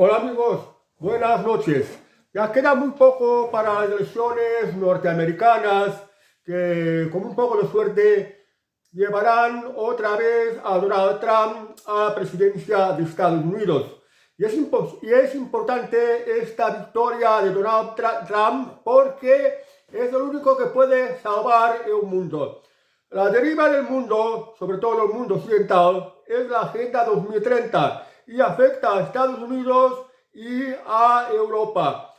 Hola amigos, buenas noches. Ya queda muy poco para las elecciones norteamericanas que con un poco de suerte llevarán otra vez a Donald Trump a la presidencia de Estados Unidos. Y es importante esta victoria de Donald Trump porque es el único que puede salvar el mundo. La deriva del mundo, sobre todo el mundo occidental, es la Agenda 2030 y afecta a Estados Unidos y a Europa.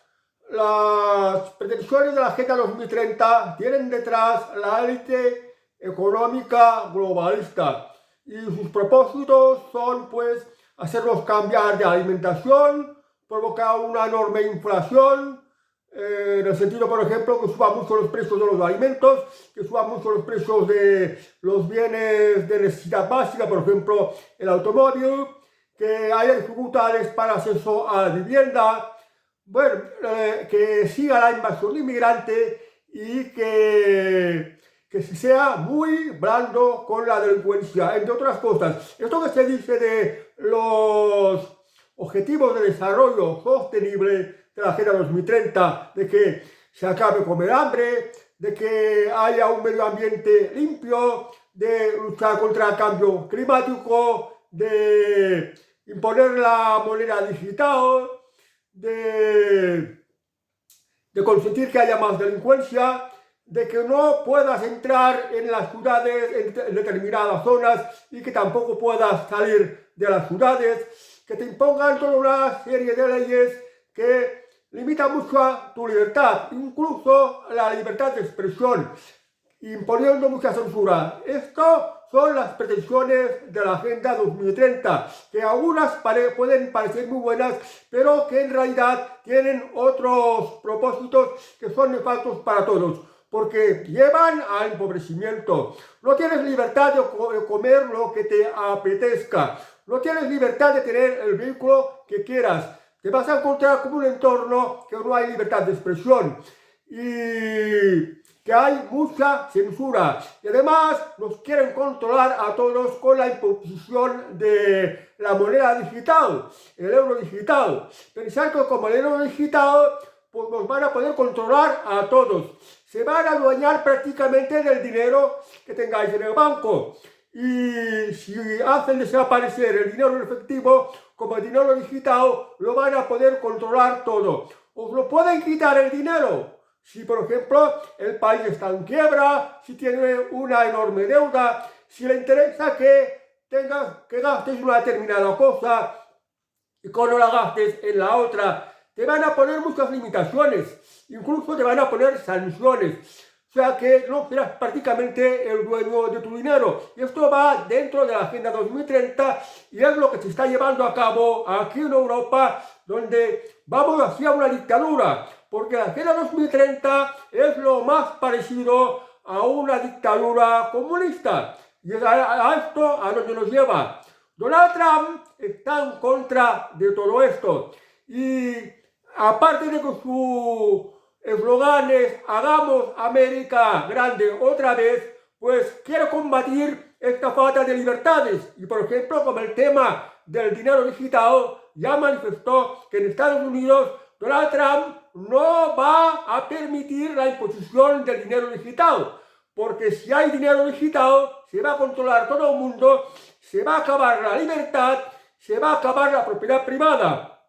Las pretensiones de la Agenda 2030 tienen detrás la élite económica globalista y sus propósitos son pues hacernos cambiar de alimentación, provocar una enorme inflación, en el sentido, por ejemplo, que suban mucho los precios de los alimentos, que suban mucho los precios de los bienes de necesidad básica, por ejemplo, el automóvil, que haya dificultades para acceso a la vivienda, bueno, que siga la invasión inmigrante y que sea muy blando con la delincuencia, entre otras cosas. Esto que se dice de los objetivos de desarrollo sostenible de la Agenda 2030, de que se acabe con el hambre, de que haya un medio ambiente limpio, de luchar contra el cambio climático, de imponer la moneda digital, de, de consentir que haya más delincuencia, de que no puedas entrar en las ciudades en determinadas zonas y que tampoco puedas salir de las ciudades, que te impongan toda una serie de leyes que limitan mucho tu libertad, incluso la libertad de expresión, imponiendo mucha censura. Esto son las pretensiones de la Agenda 2030, que algunas pueden parecer muy buenas, pero que en realidad tienen otros propósitos que son nefastos para todos, porque llevan al empobrecimiento. No tienes libertad de comer lo que te apetezca, no tienes libertad de tener el vehículo que quieras, te vas a encontrar como un entorno que no hay libertad de expresión y que hay mucha censura. Y además nos quieren controlar a todos con la imposición de la moneda digital, el euro digital. Pensar que como el euro digital, pues nos van a poder controlar a todos. Se van a adueñar prácticamente del dinero que tengáis en el banco. Y si hacen desaparecer el dinero en efectivo, como el dinero digital, lo van a poder controlar todo. Os lo pueden quitar el dinero. Si, por ejemplo, el país está en quiebra, si tiene una enorme deuda, si le interesa que gastes una determinada cosa y que no la gastes en la otra, te van a poner muchas limitaciones, incluso te van a poner sanciones. O sea que no serás prácticamente el dueño de tu dinero. Y esto va dentro de la Agenda 2030 y es lo que se está llevando a cabo aquí en Europa, donde vamos hacia una dictadura. Porque la Agenda 2030 es lo más parecido a una dictadura comunista. Y es a esto a donde nos lleva. Donald Trump está en contra de todo esto. Y aparte de que su eslogan es hagamos América grande otra vez, pues quiere combatir esta falta de libertades. Y por ejemplo, como el tema del dinero digital, ya manifestó que en Estados Unidos Donald Trump no va a permitir la imposición del dinero digital, porque si hay dinero digital, se va a controlar todo el mundo, se va a acabar la libertad, se va a acabar la propiedad privada.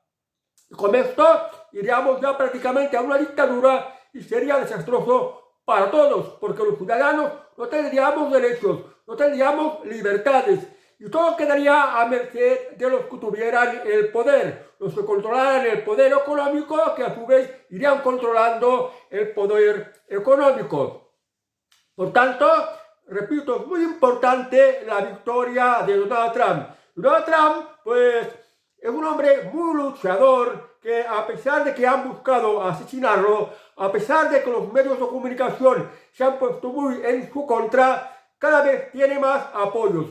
Y con esto iríamos ya prácticamente a una dictadura y sería desastroso para todos, porque los ciudadanos no tendríamos derechos, no tendríamos libertades, y todo quedaría a merced de los que tuvieran el poder, los que controlaran el poder económico, que a su vez irían controlando el poder económico. Por tanto, repito, es muy importante la victoria de Donald Trump. Donald Trump, pues, es un hombre muy luchador que a pesar de que han buscado asesinarlo, a pesar de que los medios de comunicación se han puesto muy en su contra, cada vez tiene más apoyos.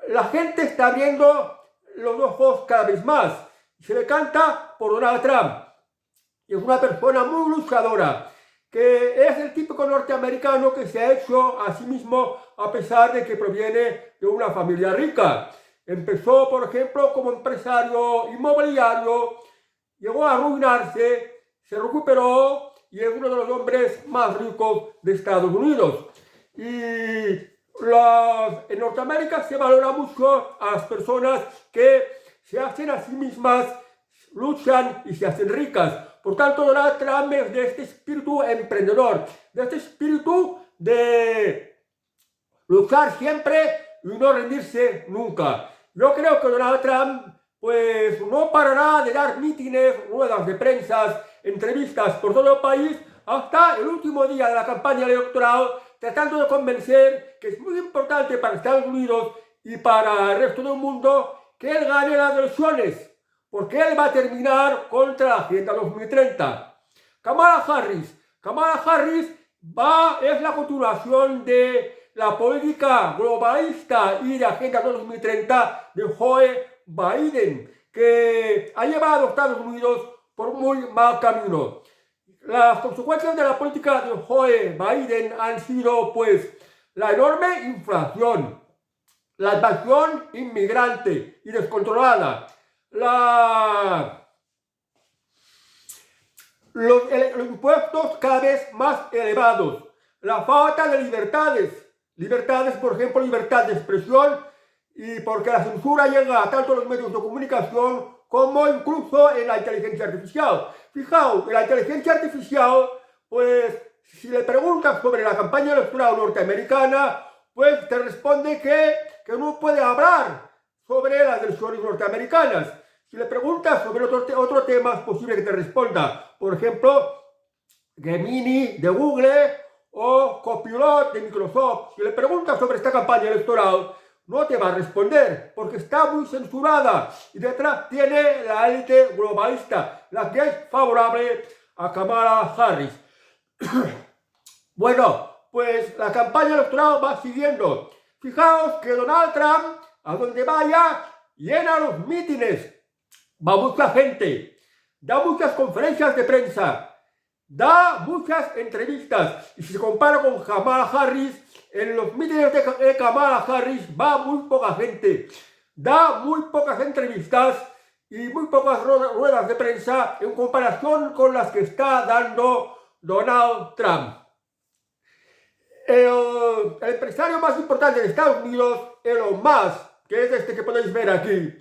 La gente está abriendo los ojos cada vez más. Se le canta por Donald Trump. Y es una persona muy luchadora, que es el típico norteamericano que se ha hecho a sí mismo a pesar de que proviene de una familia rica. Empezó, por ejemplo, como empresario inmobiliario llegó a arruinarse, se recuperó y es uno de los hombres más ricos de Estados Unidos. Y en Norteamérica se valora mucho a las personas que se hacen a sí mismas, luchan y se hacen ricas. Por tanto, Donald Trump es de este espíritu emprendedor, de este espíritu de luchar siempre y no rendirse nunca. Yo creo que Donald Trump pues no parará de dar mítines, ruedas de prensa, entrevistas por todo el país hasta el último día de la campaña electoral, tratando de convencer que es muy importante para Estados Unidos y para el resto del mundo que él gane las elecciones, porque él va a terminar contra la Agenda 2030. Kamala Harris es la continuación de la política globalista y de Agenda 2030 de Joe Biden, que ha llevado a Estados Unidos por muy mal camino. Las consecuencias de la política de Joe Biden han sido, pues, la enorme inflación, la invasión inmigrante y descontrolada, los impuestos cada vez más elevados, la falta de libertades, por ejemplo, libertad de expresión, y porque la censura llega tanto a los medios de comunicación como incluso en la inteligencia artificial. Fijaos, en la inteligencia artificial, pues, si le preguntas sobre la campaña electoral norteamericana, pues te responde que no puede hablar sobre las elecciones norteamericanas. Si le preguntas sobre otro tema, es posible que te responda. Por ejemplo, Gemini de Google o Copilot de Microsoft. Si le preguntas sobre esta campaña electoral, no te va a responder porque está muy censurada y detrás tiene la élite globalista, la que es favorable a Kamala Harris. Bueno, pues la campaña electoral va siguiendo. Fijaos que Donald Trump, a donde vaya, llena los mítines, va mucha gente, da muchas conferencias de prensa, da muchas entrevistas, y si se compara con Kamala Harris, en los mítines de Kamala Harris va muy poca gente, da muy pocas entrevistas y muy pocas ruedas de prensa en comparación con las que está dando Donald Trump. El empresario más importante de Estados Unidos, Elon Musk, que es este que podéis ver aquí,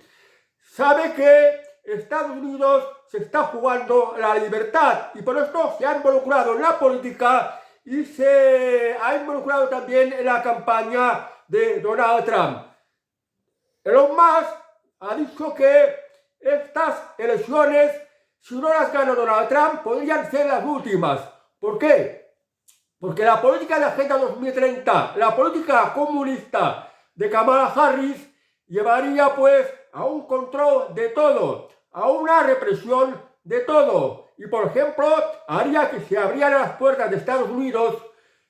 sabe que Estados Unidos se está jugando la libertad y por esto se ha involucrado en la política y se ha involucrado también en la campaña de Donald Trump. Elon Musk ha dicho que estas elecciones, si no las gana Donald Trump, podrían ser las últimas. ¿Por qué? Porque la política de Agenda 2030, la política comunista de Kamala Harris, llevaría pues a un control de todo, a una represión de todo. Y por ejemplo, haría que se abrieran las puertas de Estados Unidos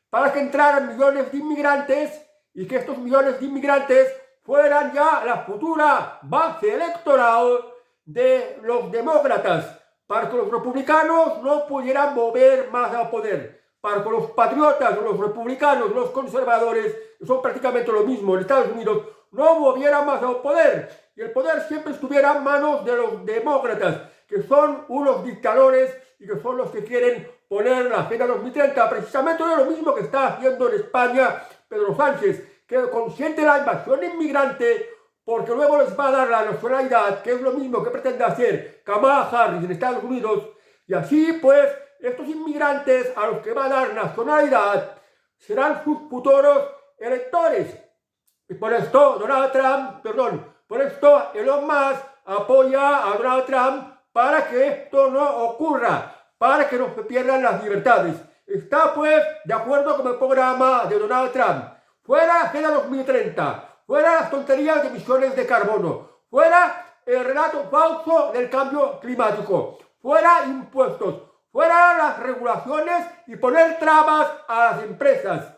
para que entraran millones de inmigrantes y que estos millones de inmigrantes fueran ya la futura base electoral de los demócratas, para que los republicanos no pudieran mover más al poder, para que los patriotas, los republicanos, los conservadores, que son prácticamente lo mismo en Estados Unidos, no movieran más al poder y el poder siempre estuviera en manos de los demócratas, que son unos dictadores y que son los que quieren poner la Agenda 2030, precisamente lo mismo que está haciendo en España Pedro Sánchez, que consiente la invasión inmigrante porque luego les va a dar la nacionalidad, que es lo mismo que pretende hacer Kamala Harris en Estados Unidos, y así pues estos inmigrantes a los que va a dar nacionalidad serán sus futuros electores. Y por esto por esto Elon Musk apoya a Donald Trump para que esto no ocurra, para que no se pierdan las libertades. Está pues de acuerdo con el programa de Donald Trump. Fuera Agenda 2030, fuera las tonterías de emisiones de carbono, fuera el relato falso del cambio climático, fuera impuestos, fuera las regulaciones y poner trabas a las empresas,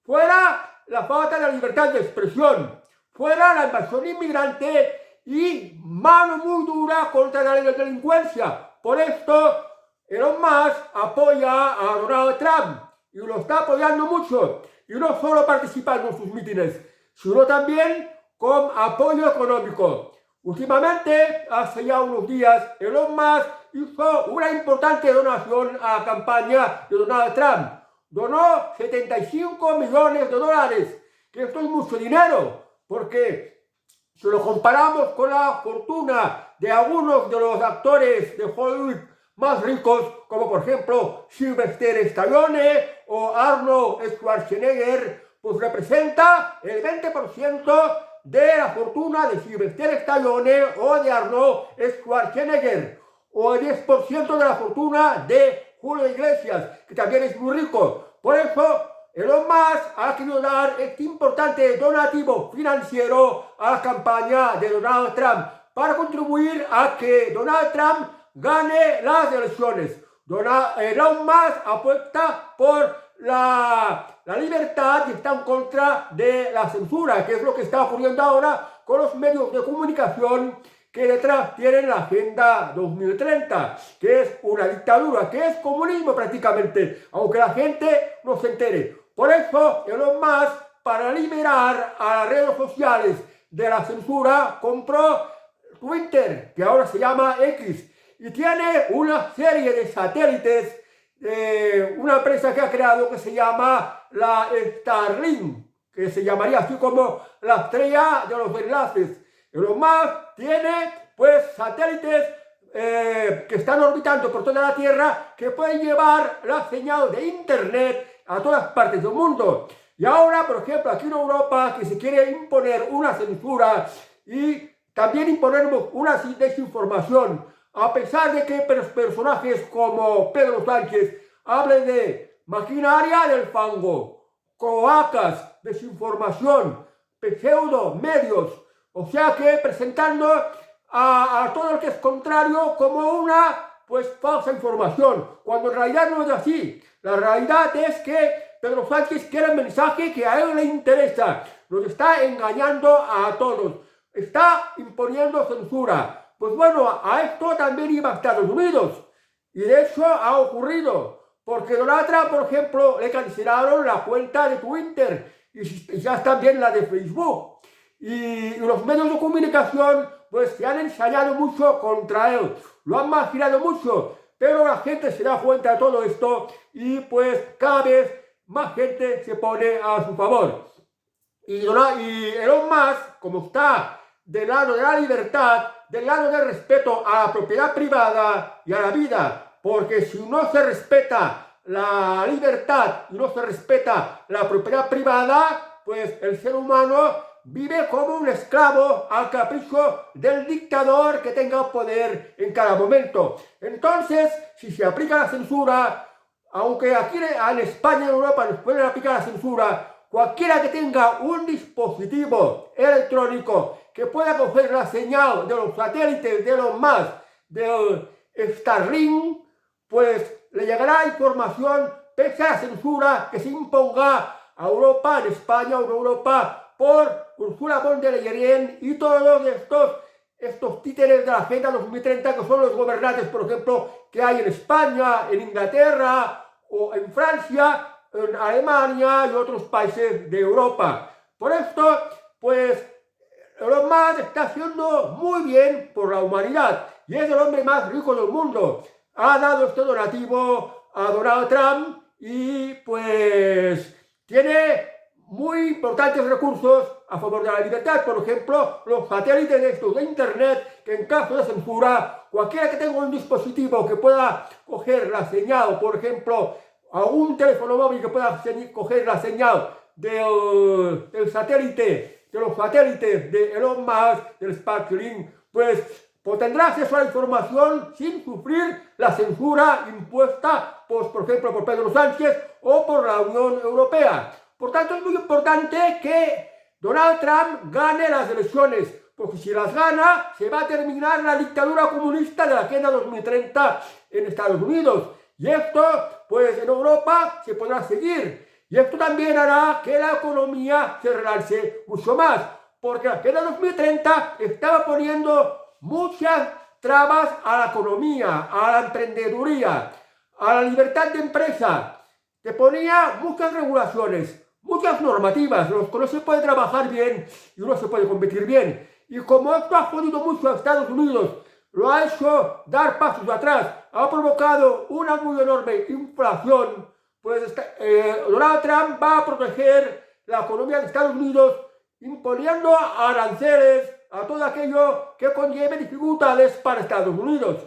fuera la falta de la libertad de expresión, fuera la invasión inmigrante y mano muy dura contra la delincuencia. Por esto, Elon Musk apoya a Donald Trump y lo está apoyando mucho. Y no solo participando en sus mítines, sino también con apoyo económico. Últimamente, hace ya unos días, Elon Musk hizo una importante donación a la campaña de Donald Trump. Donó 75 millones de dólares, que esto es mucho dinero, porque si lo comparamos con la fortuna de algunos de los actores de Hollywood más ricos, como por ejemplo Sylvester Stallone o Arnold Schwarzenegger, pues representa el 20% de la fortuna de Sylvester Stallone o de Arnold Schwarzenegger, o el 10% de la fortuna de Julio Iglesias, que también es muy rico. Por eso, Elon Musk ha querido dar este importante donativo financiero a la campaña de Donald Trump para contribuir a que Donald Trump gane las elecciones. Elon Musk apuesta por la libertad y está en contra de la censura, que es lo que está ocurriendo ahora con los medios de comunicación que detrás tienen la Agenda 2030, que es una dictadura, que es comunismo prácticamente, aunque la gente no se entere. Por eso, Elon Musk, para liberar a las redes sociales de la censura, compró Twitter, que ahora se llama X, y tiene una serie de satélites, una empresa que ha creado que se llama la Starlink, que se llamaría así como la estrella de los enlaces. Elon Musk tiene pues satélites que están orbitando por toda la Tierra, que pueden llevar la señal de internet a todas partes del mundo. Y ahora, por ejemplo, aquí en Europa, que se quiere imponer una censura y también imponernos una desinformación, a pesar de que personajes como Pedro Sánchez hablen de maquinaria del fango, cloacas, desinformación, pseudo medios, o sea que presentando a todo lo que es contrario como una pues falsa información, cuando en realidad no es así. La realidad es que Pedro Sánchez quiere el mensaje que a él le interesa, nos está engañando a todos, está imponiendo censura. Pues bueno, a esto también iba a Estados Unidos, y de hecho ha ocurrido, porque Donald Trump, por ejemplo, le cancelaron la cuenta de Twitter y ya también la de Facebook. Y los medios de comunicación pues se han ensayado mucho contra él, lo han marginado mucho, pero la gente se da cuenta de todo esto y pues cada vez más gente se pone a su favor. Y Elon Musk, como está del lado de la libertad, del lado del respeto a la propiedad privada y a la vida, porque si no se respeta la libertad y no se respeta la propiedad privada, pues el ser humano vive como un esclavo al capricho del dictador que tenga poder en cada momento. Entonces, si se aplica la censura, aunque aquí en España y en Europa nos pueden aplicar la censura, cualquiera que tenga un dispositivo electrónico que pueda coger la señal de los satélites de los más del Starlink, pues le llegará información pese a la censura que se imponga a Europa, en España o en Europa, por Ursula von der Leyen y todos estos títeres de la Agenda 2030 que son los gobernantes, por ejemplo, que hay en España, en Inglaterra o en Francia, en Alemania y otros países de Europa. Por esto, pues, Elon Musk está haciendo muy bien por la humanidad y es el hombre más rico del mundo. Ha dado este donativo a Donald Trump y pues tiene muy importantes recursos a favor de la libertad, por ejemplo, los satélites de estos de internet, que en caso de censura, cualquiera que tenga un dispositivo que pueda coger la señal, por ejemplo, a un teléfono móvil que pueda coger la señal del satélite, de los satélites de Elon Musk, del Starlink, pues tendrá acceso a la información sin sufrir la censura impuesta, pues, por ejemplo, por Pedro Sánchez o por la Unión Europea. Por tanto, es muy importante que Donald Trump gane las elecciones, porque si las gana, se va a terminar la dictadura comunista de la Agenda 2030 en Estados Unidos. Y esto, pues, en Europa se podrá seguir. Y esto también hará que la economía se realce mucho más, porque la Agenda 2030 estaba poniendo muchas trabas a la economía, a la emprendeduría, a la libertad de empresa. Te ponía muchas regulaciones, muchas normativas, los que no se puede trabajar bien y no se puede competir bien. Y como esto ha jodido mucho a Estados Unidos, lo ha hecho dar pasos atrás, ha provocado una muy enorme inflación, pues Donald Trump va a proteger la economía de Estados Unidos imponiendo aranceles a todo aquello que conlleve dificultades para Estados Unidos.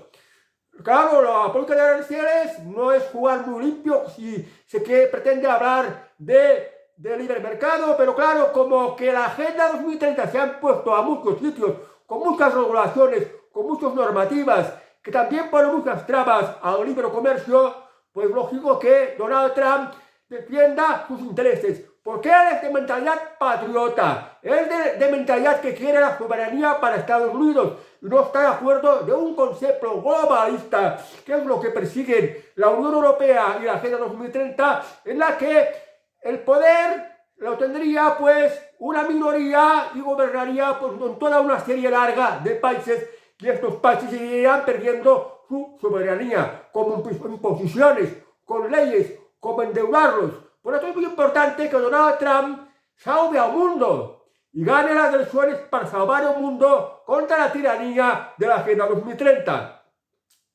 Claro, la política de aranceles no es jugar muy limpio si se pretende hablar de libre mercado, pero claro, como que la Agenda 2030 se han puesto a muchos sitios, con muchas regulaciones, con muchas normativas, que también ponen muchas trabas al libre comercio, pues lógico que Donald Trump defienda sus intereses, porque él es de mentalidad patriota, él es de mentalidad que quiere la soberanía para Estados Unidos y no está de acuerdo de un concepto globalista, que es lo que persiguen la Unión Europea y la Agenda 2030, en la que el poder lo tendría pues una minoría y gobernaría pues, con toda una serie larga de países, y estos países irían perdiendo su soberanía, como imposiciones, con leyes, como endeudarlos. Por eso es muy importante que Donald Trump salve al mundo y gane las elecciones para salvar el mundo contra la tiranía de la Agenda 2030.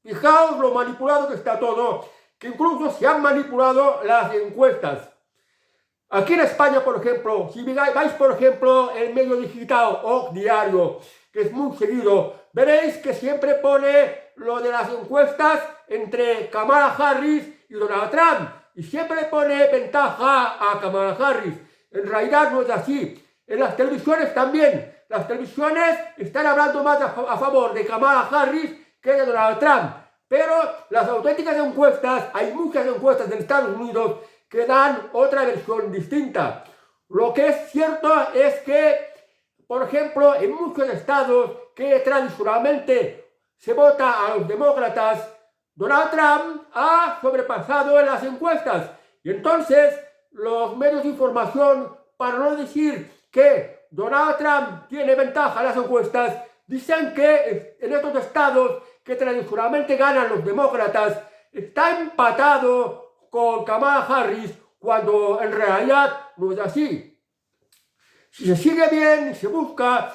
Fijaos lo manipulado que está todo, que incluso se han manipulado las encuestas. Aquí en España, por ejemplo, si vais, por ejemplo, el medio digital o diario, que es muy seguido, veréis que siempre pone lo de las encuestas entre Kamala Harris y Donald Trump. Y siempre pone ventaja a Kamala Harris. En realidad no es así. En las televisiones también. Las televisiones están hablando más a favor de Kamala Harris que de Donald Trump. Pero las auténticas encuestas, hay muchas encuestas en Estados Unidos que dan otra versión distinta. Lo que es cierto es que, por ejemplo, en muchos estados que tradicionalmente se vota a los demócratas, Donald Trump ha sobrepasado en las encuestas. Y entonces los medios de información, para no decir que Donald Trump tiene ventaja en las encuestas, dicen que en estos estados que tradicionalmente ganan los demócratas, está empatado con Kamala Harris, cuando en realidad no es así. Si se sigue bien y se busca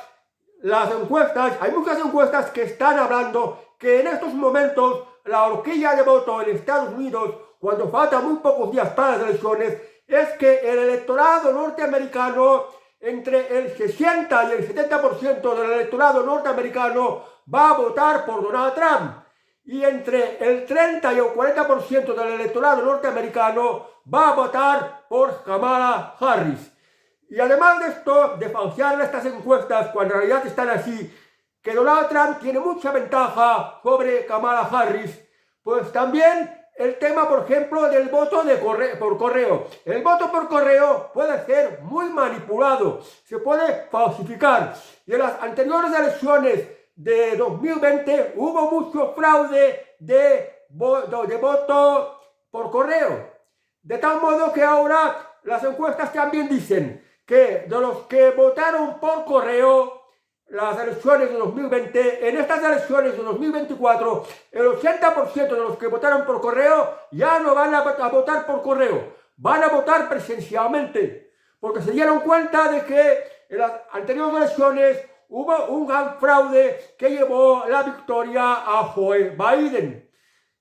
las encuestas, hay muchas encuestas que están hablando que en estos momentos la horquilla de voto en Estados Unidos, cuando faltan muy pocos días para las elecciones, es que el electorado norteamericano, entre el 60 y el 70% del electorado norteamericano va a votar por Donald Trump. Y entre el 30 y el 40% del electorado norteamericano va a votar por Kamala Harris. Y además de esto, de falsear estas encuestas cuando en realidad están así, que Donald Trump tiene mucha ventaja sobre Kamala Harris, pues también el tema, por ejemplo, del voto por correo. El voto por correo puede ser muy manipulado, se puede falsificar. Y en las anteriores elecciones de 2020 hubo mucho fraude de voto por correo. De tal modo que ahora las encuestas también dicen que de los que votaron por correo las elecciones de 2020, en estas elecciones de 2024, el 80% de los que votaron por correo ya no van a votar por correo, van a votar presencialmente, porque se dieron cuenta de que en las anteriores elecciones hubo un gran fraude que llevó la victoria a Joe Biden.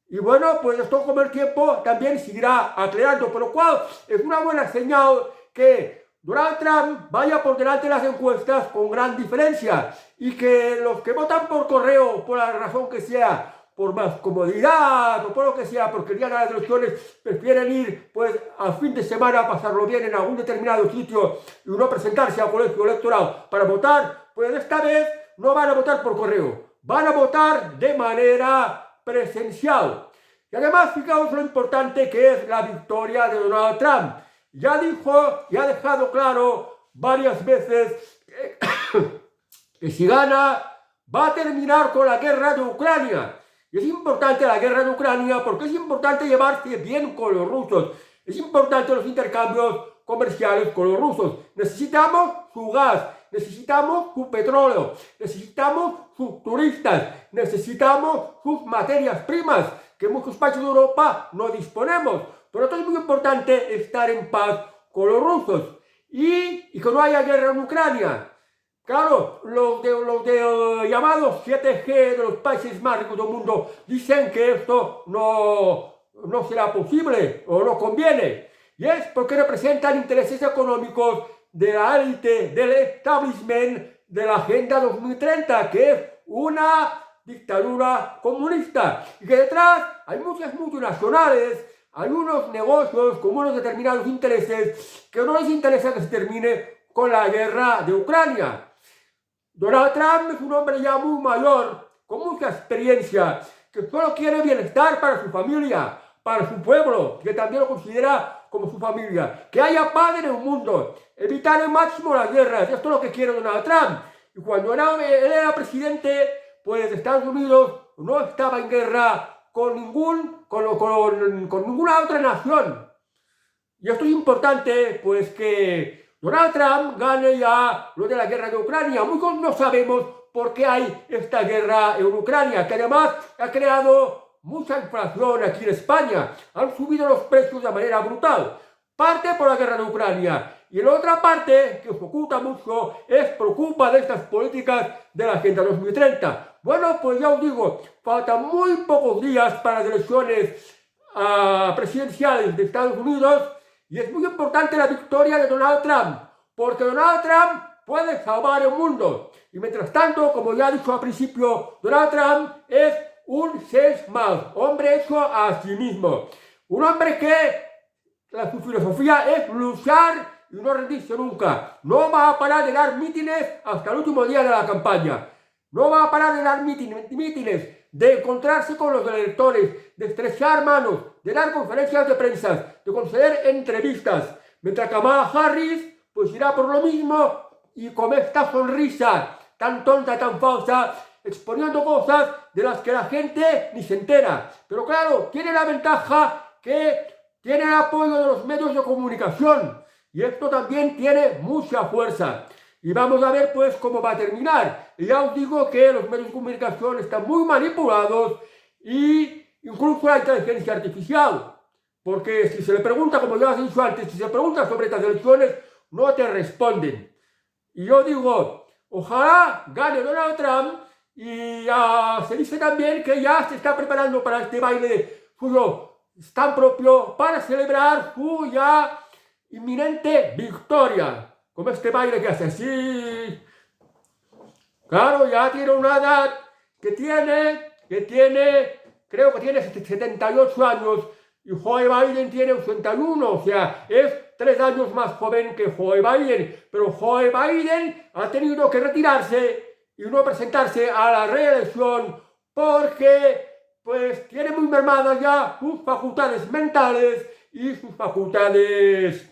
Y bueno, pues esto con el tiempo también seguirá aclarando, por lo cual es una buena señal que Donald Trump vaya por delante de las encuestas con gran diferencia y que los que votan por correo, por la razón que sea, por más comodidad o por lo que sea, porque el día de las elecciones prefieren ir pues al fin de semana a pasarlo bien en algún determinado sitio y no presentarse al colegio electoral para votar, pues esta vez no van a votar por correo, van a votar de manera presencial. Y además, fijaos lo importante que es la victoria de Donald Trump. Ya dijo y ha dejado claro varias veces que si gana va a terminar con la guerra de Ucrania. Y es importante la guerra de Ucrania porque es importante llevarse bien con los rusos. Es importante los intercambios comerciales con los rusos. Necesitamos su gas, necesitamos su petróleo, necesitamos sus turistas, necesitamos sus materias primas que muchos países de Europa no disponemos. Por lo tanto, es muy importante estar en paz con los rusos y que no haya guerra en Ucrania. Claro, los llamados 7G de los países más ricos del mundo dicen que esto no será posible o no conviene. Y es porque representan intereses económicos de la élite, del establishment de la Agenda 2030, que es una dictadura comunista. Y que detrás hay muchas multinacionales, hay unos negocios con unos determinados intereses que no les interesa que se termine con la guerra de Ucrania. Donald Trump es un hombre ya muy mayor, con mucha experiencia, que solo quiere bienestar para su familia, para su pueblo, que también lo considera como su familia. Que haya paz en el mundo, evitar al máximo las guerras. Esto es lo que quiere Donald Trump. Y cuando él era presidente, pues Estados Unidos no estaba en guerra con ninguna otra nación. Y esto es importante, pues que Donald Trump gane ya lo de la guerra de Ucrania. Muchos no sabemos por qué hay esta guerra en Ucrania, que además ha creado mucha inflación aquí en España. Han subido los precios de manera brutal. Parte por la guerra de Ucrania. Y la otra parte, que os oculta mucho, es por culpa de estas políticas de la Agenda 2030. Bueno, pues ya os digo, faltan muy pocos días para las elecciones presidenciales de Estados Unidos. Y es muy importante la victoria de Donald Trump, porque Donald Trump puede salvar el mundo. Y mientras tanto, como ya he dicho al principio, Donald Trump es un salesman, hombre hecho a sí mismo. Un hombre que su filosofía es luchar y no rendirse nunca. No va a parar de dar mítines hasta el último día de la campaña. No va a parar de dar mítines, de encontrarse con los electores, de estrechar manos, de dar conferencias de prensa, de conceder entrevistas. Mientras que Kamala Harris pues irá por lo mismo y con esta sonrisa tan tonta, tan falsa, exponiendo cosas de las que la gente ni se entera. Pero claro, tiene la ventaja que tiene el apoyo de los medios de comunicación y esto también tiene mucha fuerza. Y vamos a ver pues cómo va a terminar. Y ya os digo que los medios de comunicación están muy manipulados y incluso la inteligencia artificial. Porque si se le pregunta, como ya os he dicho antes, si se pregunta sobre estas elecciones, no te responden. Y yo digo, ojalá gane Donald Trump y se dice también que ya se está preparando para este baile suyo tan propio para celebrar su ya inminente victoria. Como este baile que hace así. Claro, ya tiene una edad creo que tiene 78 años y Joe Biden tiene 81, o sea, es 3 años más joven que Joe Biden. Pero Joe Biden ha tenido que retirarse y no presentarse a la reelección porque, pues, tiene muy mermadas ya sus facultades mentales y sus facultades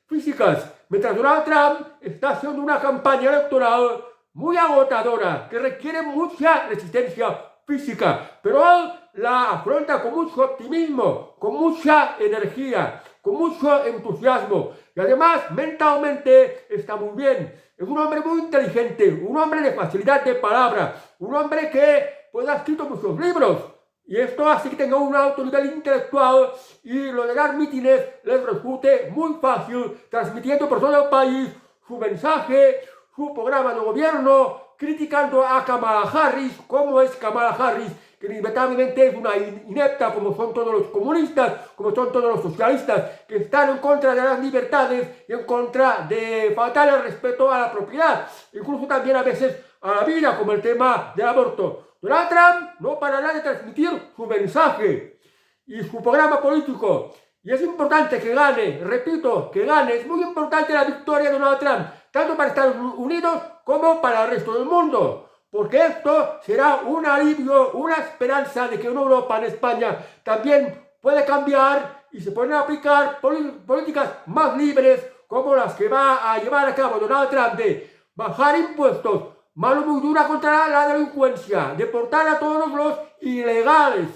físicas. Mientras Donald Trump está haciendo una campaña electoral muy agotadora, que requiere mucha resistencia física, pero él la afronta con mucho optimismo, con mucha energía, con mucho entusiasmo, y además mentalmente está muy bien. Es un hombre muy inteligente, un hombre de facilidad de palabra, un hombre que pues, ha escrito muchos libros. Y esto hace que tenga un alto nivel intelectual y lo de dar mítines les resulte muy fácil, transmitiendo por todo el país su mensaje, su programa de gobierno, criticando a Kamala Harris, como es Kamala Harris, que inevitablemente es una inepta, como son todos los comunistas, como son todos los socialistas, que están en contra de las libertades y en contra de faltar el respeto a la propiedad, incluso también a veces a la vida, como el tema del aborto. Donald Trump no parará de transmitir su mensaje y su programa político. Y es importante que gane, repito, que gane. Es muy importante la victoria de Donald Trump, tanto para Estados Unidos como para el resto del mundo. Porque esto será un alivio, una esperanza de que en Europa, en España, también puede cambiar y se pueden aplicar políticas más libres como las que va a llevar a cabo Donald Trump de bajar impuestos, mano muy dura contra la delincuencia, deportar a todos los ilegales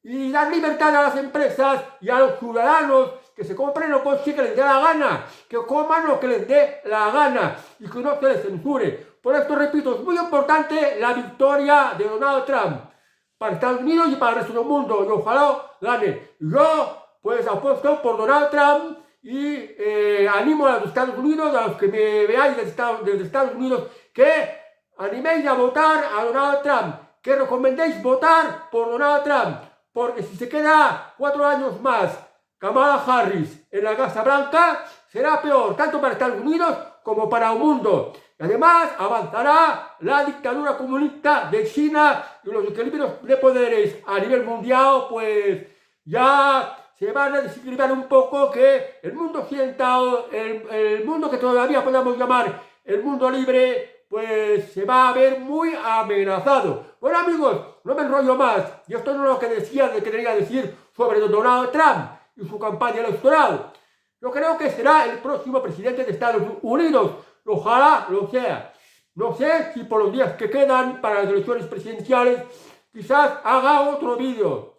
y dar libertad a las empresas y a los ciudadanos que se compren lo que les dé la gana, que coman lo que les dé la gana y que no se les censure. Por esto, repito, es muy importante la victoria de Donald Trump para Estados Unidos y para el resto del mundo y ojalá gane. Yo pues apuesto por Donald Trump y animo a los Estados Unidos, a los que me veáis desde Estados Unidos que animéis a votar a Donald Trump, que recomendéis votar por Donald Trump, porque si se queda 4 años más Kamala Harris en la Casa Blanca, será peor, tanto para Estados Unidos como para el mundo. Y además avanzará la dictadura comunista de China y los equilibrios de poderes a nivel mundial, pues ya se van a desequilibrar un poco, que el mundo occidental, el mundo que todavía podemos llamar el mundo libre, pues se va a ver muy amenazado. Bueno amigos, no me enrollo más, y esto no es lo que decía, que quería decir sobre Donald Trump y su campaña electoral. Yo creo que será el próximo presidente de Estados Unidos, ojalá lo sea. No sé si por los días que quedan para las elecciones presidenciales quizás haga otro vídeo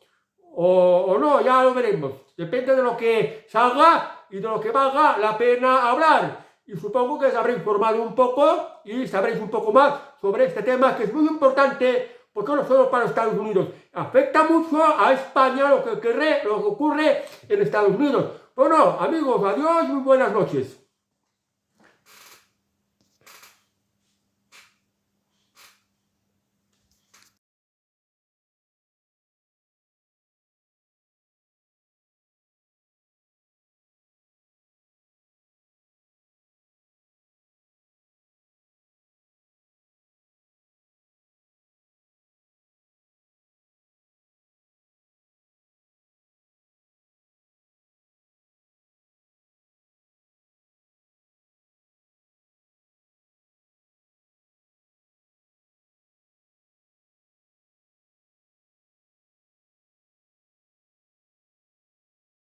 o no, ya lo veremos. Depende de lo que salga y de lo que valga la pena hablar. Y supongo que os habré informado un poco y sabréis un poco más sobre este tema, que es muy importante, porque no solo para Estados Unidos, afecta mucho a España lo que ocurre en Estados Unidos. Bueno, amigos, adiós, muy buenas noches.